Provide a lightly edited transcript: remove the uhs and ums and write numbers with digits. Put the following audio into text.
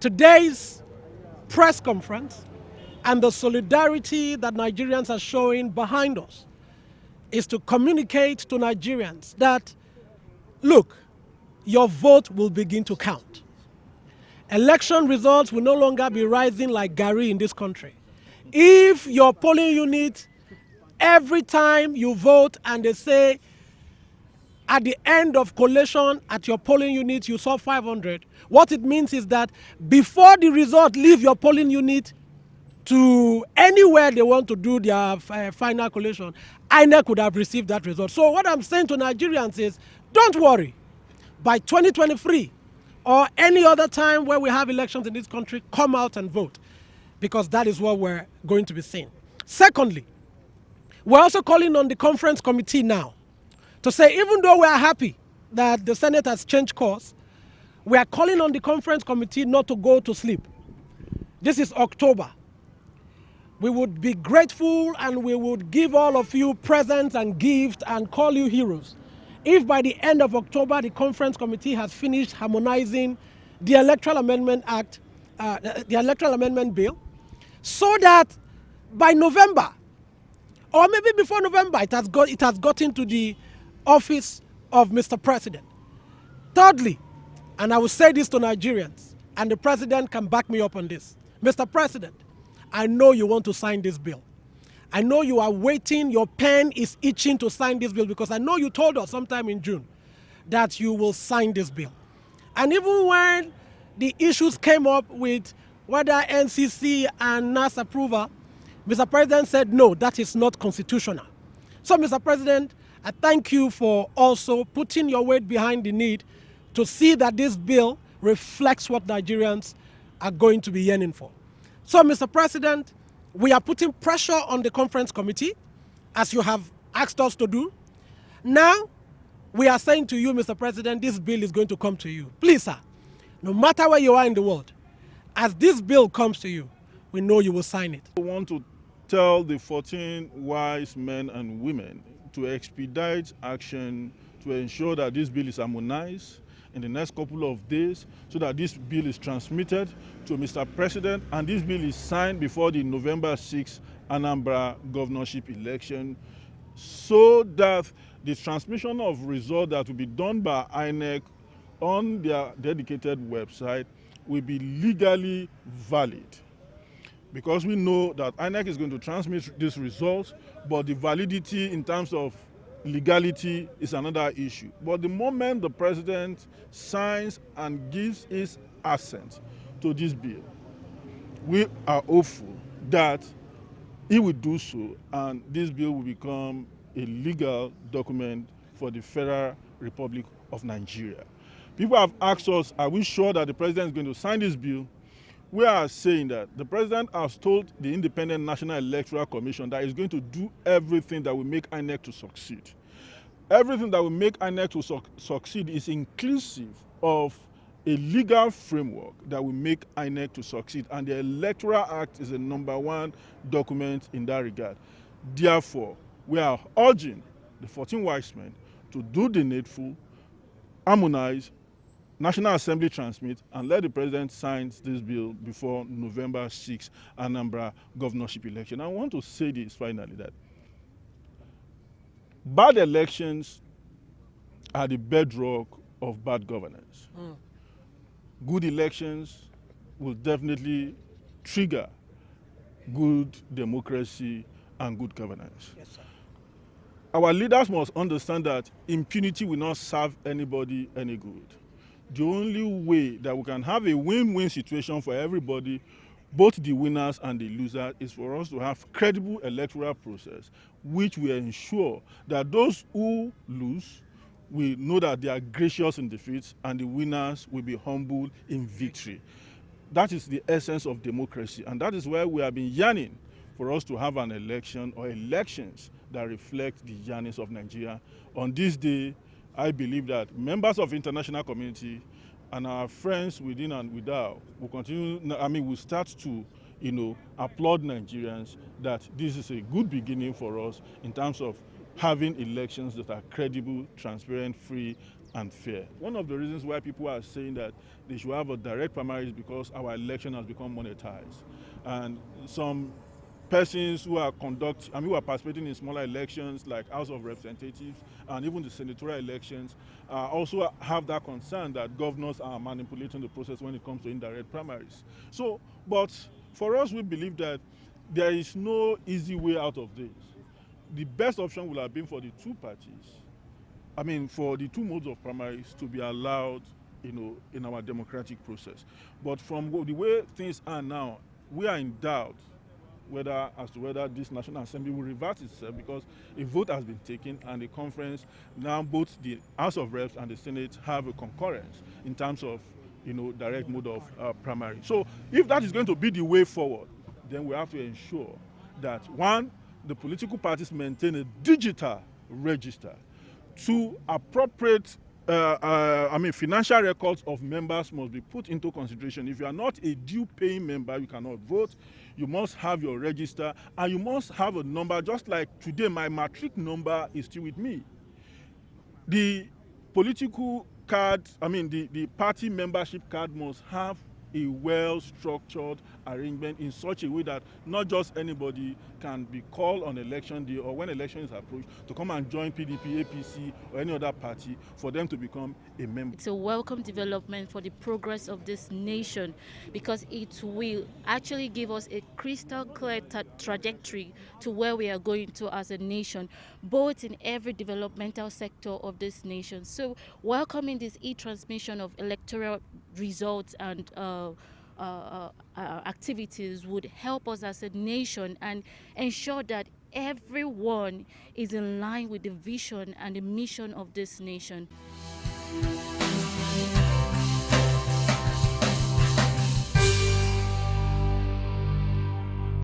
Today's press conference and the solidarity that Nigerians are showing behind us is to communicate to Nigerians that, look, your vote will begin to count. Election results will no longer be rising like Gary in this country. If your polling unit, every time you vote and they say at the end of collation at your polling unit you saw 500, what it means is that before the result leave your polling unit to anywhere they want to do their final collation, INEC could have received that result. So what I'm saying to Nigerians is, don't worry. By 2023 or any other time where we have elections in this country, come out and vote, because that is what we're going to be seeing. Secondly, we're also calling on the conference committee now to say, even though we are happy that the Senate has changed course, we are calling on the conference committee not to go to sleep. This is October. We would be grateful and we would give all of you presents and gifts and call you heroes if by the end of October the conference committee has finished harmonizing the Electoral Amendment Act, the Electoral Amendment Bill, so that by November, or maybe before November, it has gotten to the office of Mr. President. Thirdly, and I will say this to Nigerians, and the President can back me up on this. Mr. President, I know you want to sign this bill. I know you are waiting, your pen is itching to sign this bill, because I know you told us sometime in June that you will sign this bill. And even when the issues came up with whether NCC and NAS approval, Mr. President said, no, that is not constitutional. So, Mr. President, I thank you for also putting your weight behind the need to see that this bill reflects what Nigerians are going to be yearning for. So, Mr. President, we are putting pressure on the conference committee, as you have asked us to do. Now, we are saying to you, Mr. President, this bill is going to come to you. Please, sir, no matter where you are in the world, as this bill comes to you, we know you will sign it. I want to tell the 14 wise men and women to expedite action to ensure that this bill is harmonized in the next couple of days, so that this bill is transmitted to Mr. President and this bill is signed before the November 6th Anambra governorship election, so that the transmission of results that will be done by INEC on their dedicated website will be legally valid. Because we know that INEC is going to transmit these results, but the validity in terms of legality is another issue. But the moment the president signs and gives his assent to this bill, we are hopeful that he will do so and this bill will become a legal document for the Federal Republic of Nigeria. People have asked us, are we sure that the president is going to sign this bill? We are saying that the president has told the Independent National Electoral Commission that he's going to do everything that will make INEC to succeed. Everything that will make INEC to succeed is inclusive of a legal framework that will make INEC to succeed. And the Electoral Act is the #1 document in that regard. Therefore, we are urging the 14 wise men to do the needful, harmonize, National Assembly transmit, and let the president sign this bill before November 6th Anambra governorship election. I want to say this finally, that bad elections are the bedrock of bad governance. Good elections will definitely trigger good democracy and good governance. Yes, sir. Our leaders must understand that impunity will not serve anybody any good. The only way that we can have a win-win situation for everybody, both the winners and the losers, is for us to have credible electoral process, which will ensure that those who lose will know that they are gracious in defeat and the winners will be humble in victory. That is the essence of democracy, and that is why we have been yearning for us to have an election or elections that reflect the yearnings of Nigeria. On this day, I believe that members of the international community and our friends within and without will continue, will start to, applaud Nigerians that this is a good beginning for us in terms of having elections that are credible, transparent, free, and fair. One of the reasons why people are saying that they should have a direct primary is because our election has become monetized. And some persons who are who are participating in smaller elections like House of Representatives and even the senatorial elections also have that concern that governors are manipulating the process when it comes to indirect primaries. So, but for us, we believe that there is no easy way out of this. The best option would have been for the two parties, for the two modes of primaries to be allowed, in our democratic process. But from the way things are now, we are in doubt as to whether this National Assembly will revert itself, because a vote has been taken and the conference, now both the House of Reps and the Senate have a concurrence in terms of direct mode of primary. So if that is going to be the way forward, then we have to ensure that, one, the political parties maintain a digital register. Two, appropriate financial records of members must be put into consideration. If you are not a due paying member, you cannot vote. You must have your register and you must have a number. Just like today, my matric number is still with me. The political card, the party membership card must have a well-structured arrangement in such a way that not just anybody can be called on election day or when election is approached to come and join PDP, APC, or any other party for them to become a member. It's a welcome development for the progress of this nation, because it will actually give us a crystal clear trajectory to where we are going to as a nation, both in every developmental sector of this nation. So welcoming this e-transmission of electoral results and activities would help us as a nation and ensure that everyone is in line with the vision and the mission of this nation.